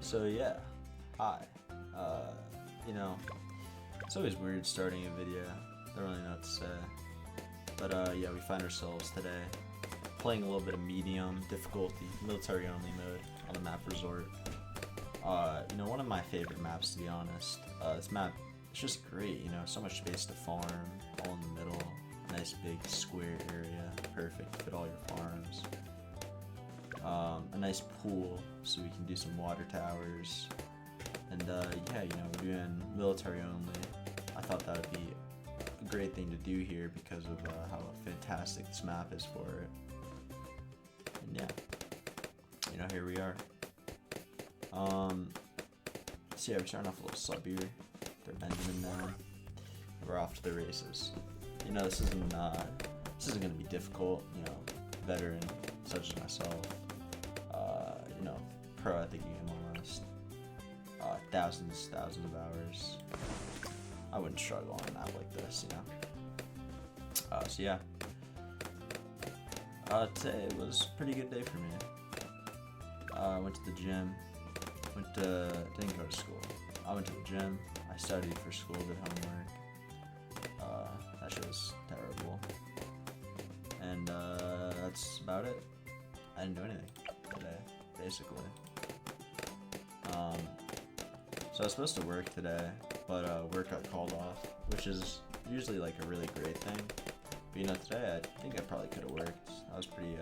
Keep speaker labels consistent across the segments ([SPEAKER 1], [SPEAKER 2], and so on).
[SPEAKER 1] So yeah, hi. You know, it's always weird starting a video. Don't really know what to say. But yeah, we find ourselves today playing a little bit of medium difficulty, military only mode on the map Resort. One of my favorite maps, to be honest. This map, it's just great. So much space to farm, all in the middle, nice big square area, perfect to fit all your farms. A nice pool so we can do some water towers. And yeah, we're doing military only. I thought that would be a great thing to do here because of how fantastic this map is for it. And yeah, here we are. So yeah, we're starting off a little sub here. They're Benjamin now. We're off to the races. This isn't gonna be difficult. Veteran such as myself. Pro at the game almost. Thousands of hours. I wouldn't struggle on a map like this, So yeah. Today was a pretty good day for me. I went to the gym. Didn't go to school. I went to the gym. I studied for school, did homework. That shit was terrible. And that's about it. I didn't do anything today, basically. So I was supposed to work today, but work got called off, which is usually like a really great thing. But today I think I probably could have worked. I was pretty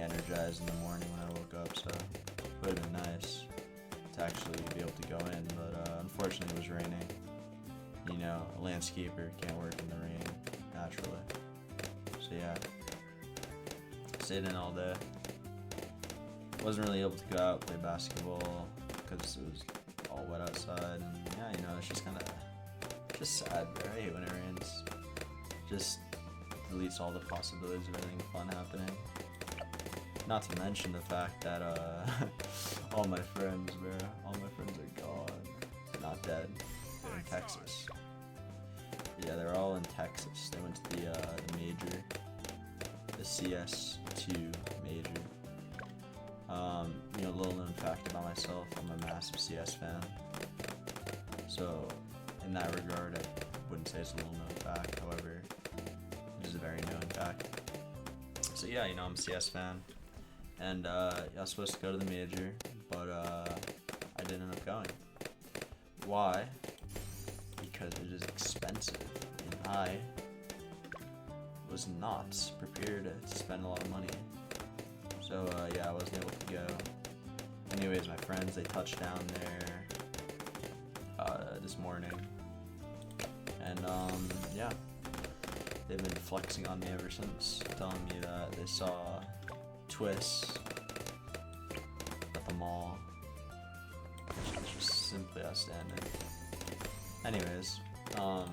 [SPEAKER 1] energized in the morning when I woke up, so it would have been nice to actually be able to go in, but unfortunately it was raining. A landscaper can't work in the rain, naturally. So yeah, stayed in all day. Wasn't really able to go out play basketball because it was all wet outside, and yeah, it's just just sad, bro. I hate when it rains. Just deletes all the possibilities of anything fun happening. Not to mention the fact that all my friends are gone. They're not dead. They're in Texas. Yeah, they're all in Texas. They went to the major, the CS2 major. Little known fact about myself, I'm a massive CS fan. So, in that regard, I wouldn't say it's a little known fact, however, it is a very known fact. So yeah, I'm a CS fan, and I was supposed to go to the major, but I didn't end up going. Why? Because it is expensive, and I was not prepared to spend a lot of money. So yeah, I wasn't able to go. Anyways, my friends, they touched down there this morning, and yeah, they've been flexing on me ever since, telling me that they saw Twists at the mall, which is just simply outstanding. Anyways, I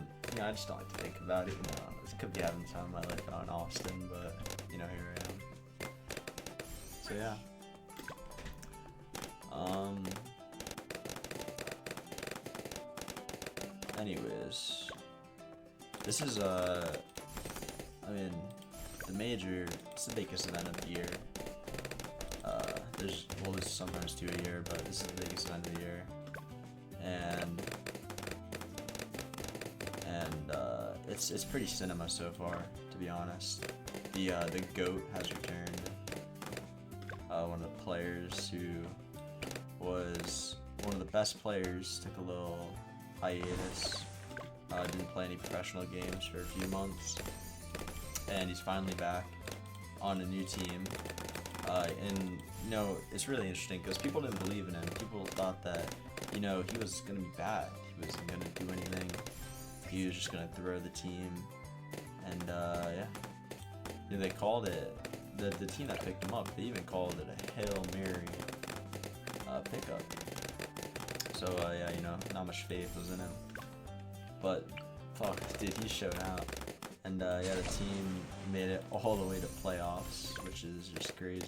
[SPEAKER 1] just don't like to think about it. This could be having the time of my life out in Austin, but here I am. So yeah. Anyways, this is the major. It's the biggest event of the year. There's sometimes two a year, but this is the biggest event of the year, and it's pretty cinema so far, to be honest. The GOAT has returned. One of the players who was one of the best players took a little hiatus, didn't play any professional games for a few months, and he's finally back on a new team. And it's really interesting because people didn't believe in him. People thought that he was gonna be bad. He wasn't gonna do anything. He was just gonna throw the team, and yeah, they called it. The team that picked him up, they even called it a Hail Mary pickup. So yeah, not much faith was in him. But fuck, dude, he showed out. And yeah, the team made it all the way to playoffs, which is just crazy.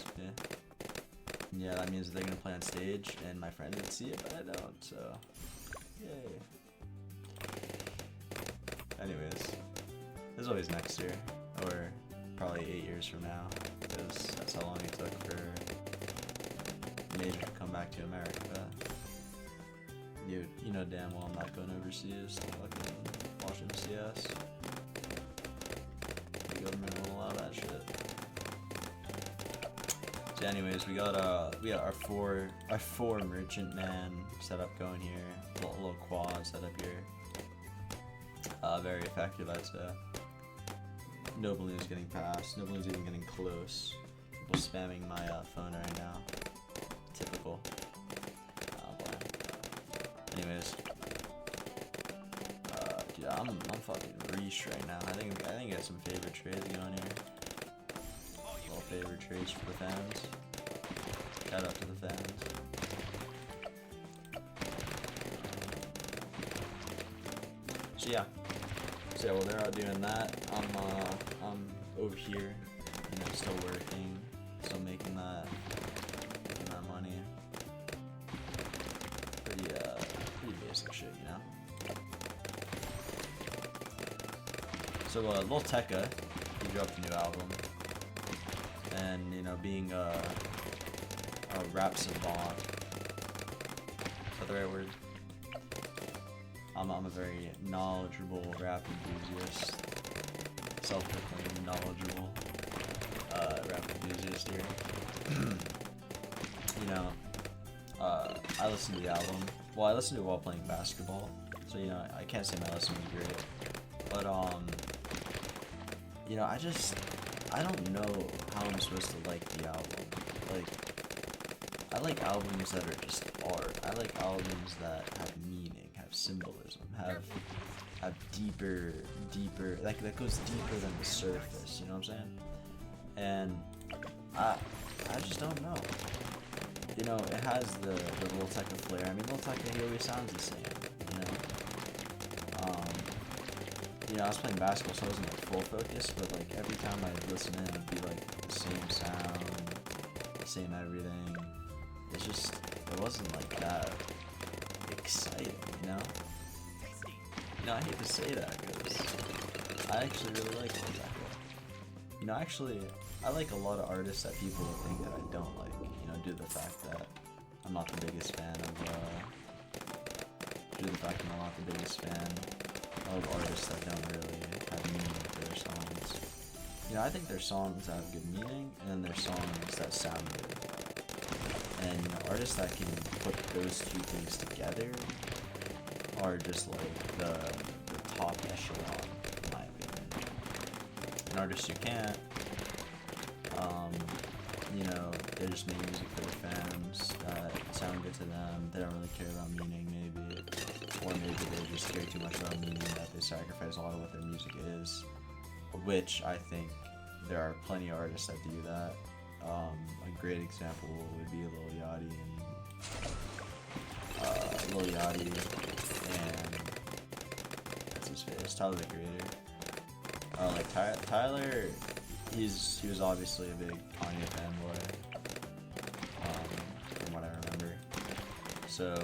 [SPEAKER 1] Yeah, that means they're gonna play on stage, and my friend didn't see it, but I don't. So, yay. Anyways, there's always next year, or probably 8 years from now, because that's how long it took for major to come back to America. Dude, you know damn well I'm not going overseas to fucking watching CS. The government won't allow that shit. So anyways, we got our four merchantman setup going here. Little quad setup here. Very effective, I'd say. No balloons getting past. No balloons even getting close. People spamming my phone right now. Typical. Anyways, dude, I'm fucking reach right now. I think I got some favorite trades going here. Little favorite trades for the fans. Shout out to the fans. So yeah, while they're out doing that, I'm over here, you know, still working, still making that money. Pretty basic shit, you know. So Lil Tecca, he dropped a new album, and you know, being a rap savant, is that the right word? I'm a very knowledgeable rap enthusiast, self-proclaimed knowledgeable rap enthusiast here. You know, I listened to the album. Well, I listened to it while playing basketball, so you know I can't say my listening was great. But you know, I don't know how I'm supposed to like the album. Like, I like albums that are just art. I like albums that have meaning, have symbolism, have deeper, like that goes deeper than the surface. You know what I'm saying? And I just don't know. You know, it has the Lil Tecca flair. I mean, Lil Tecca, he always sounds the same. You know, I was playing basketball, so I wasn't like full focus, but like every time I'd listen in, it'd be like the same sound, the same everything. It's just, it wasn't like that exciting, you know? You know, I hate to say that because I actually really like Lil Tecca. You know, actually, I like a lot of artists that people think that I don't like, you know, due to the fact that I'm not the biggest fan of, artists that don't really have meaning to their songs. You know, I think there's songs that have good meaning, and then there's songs that sound good. And you know, artists that can put those two things together are just like the top echelon, in my opinion. And artists who can't, you know, they just make music for their fans that sound good to them. They don't really care about meaning, maybe. Or maybe they just care too much about meaning that they sacrifice a lot of what their music is. Which I think there are plenty of artists that do that. A great example would be Lil Yachty and what's his face? Tyler the Creator. Like Tyler, he was obviously a big Kanye fanboy, from what I remember. So,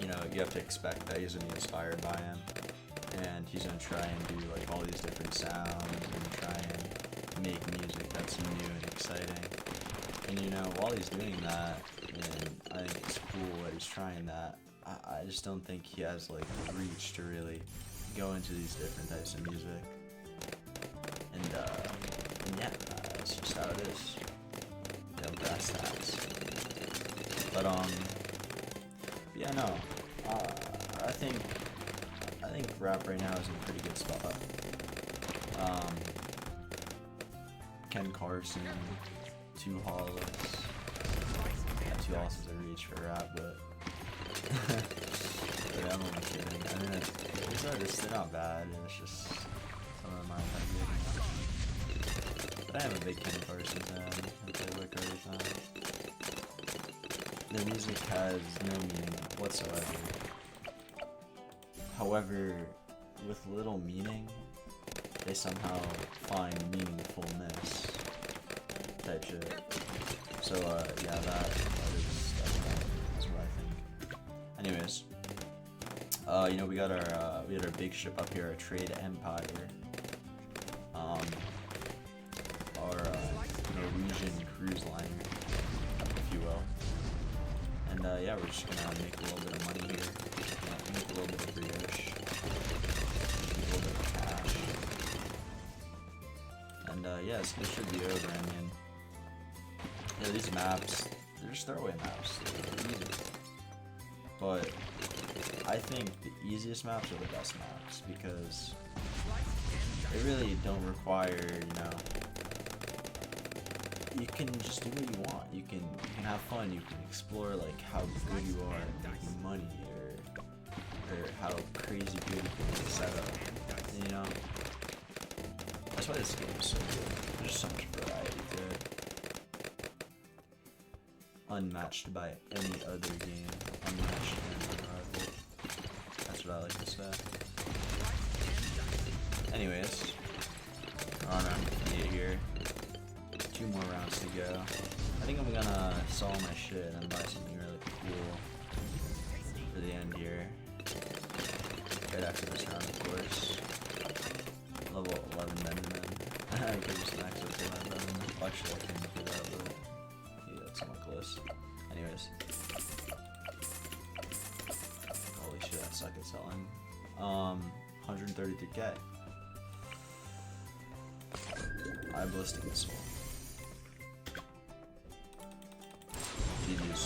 [SPEAKER 1] you know, you have to expect that he's gonna be inspired by him, and he's gonna try and do like all these different sounds and try and make music that's new and exciting. And you know, while he's doing that, and I think it's cool that he's trying that, I just don't think he has like the reach to really go into these different types of music. And yeah, that's just how it is. You know, brass tacks. But yeah, no. I think rap right now is in a pretty good spot. Ken Carson, Too Hollis. Yeah, Too Hollis is a reach for rap, but yeah, I'm only kidding. I mean, these artists, they're not bad, and it's just some of them aren't that good. But I am a big Ken Carson fan. I play like all the time. Their music has no meaning whatsoever. However, with little meaning, they somehow find meaningfulness type shit. So yeah, that's what I think. Anyways, you know, we had our big ship up here, our Trade Empire. Our Norwegian cruise liner, if you will. yeah, we're just gonna make a little bit of money here. Yeah, make a little bit of brioche. Make a little bit of cash. And yeah, this should be over. I mean, yeah, these maps, they're just throwaway maps. They're easy. But I think the easiest maps are the best maps because they really don't require, you know, you can just do what you want. You can have fun. You can explore like how good you are at making money, or how crazy good you can set up. You know, that's why this game is so good. There's so much variety to it, unmatched by any other game. Unmatched and unrivaled. That's what I like to say. Anyways, we're on round 58 here. 2 more rounds to go. I think I'm gonna sell my shit and buy something really cool for the end here. Right after this round, of course. Level 11 Benjamin. I could just max up to my Benjamin. Well, actually, I can do that, but yeah, that's somewhat close. Anyways. Holy shit, I suck at selling. 133k. I ballistic missile. GG's.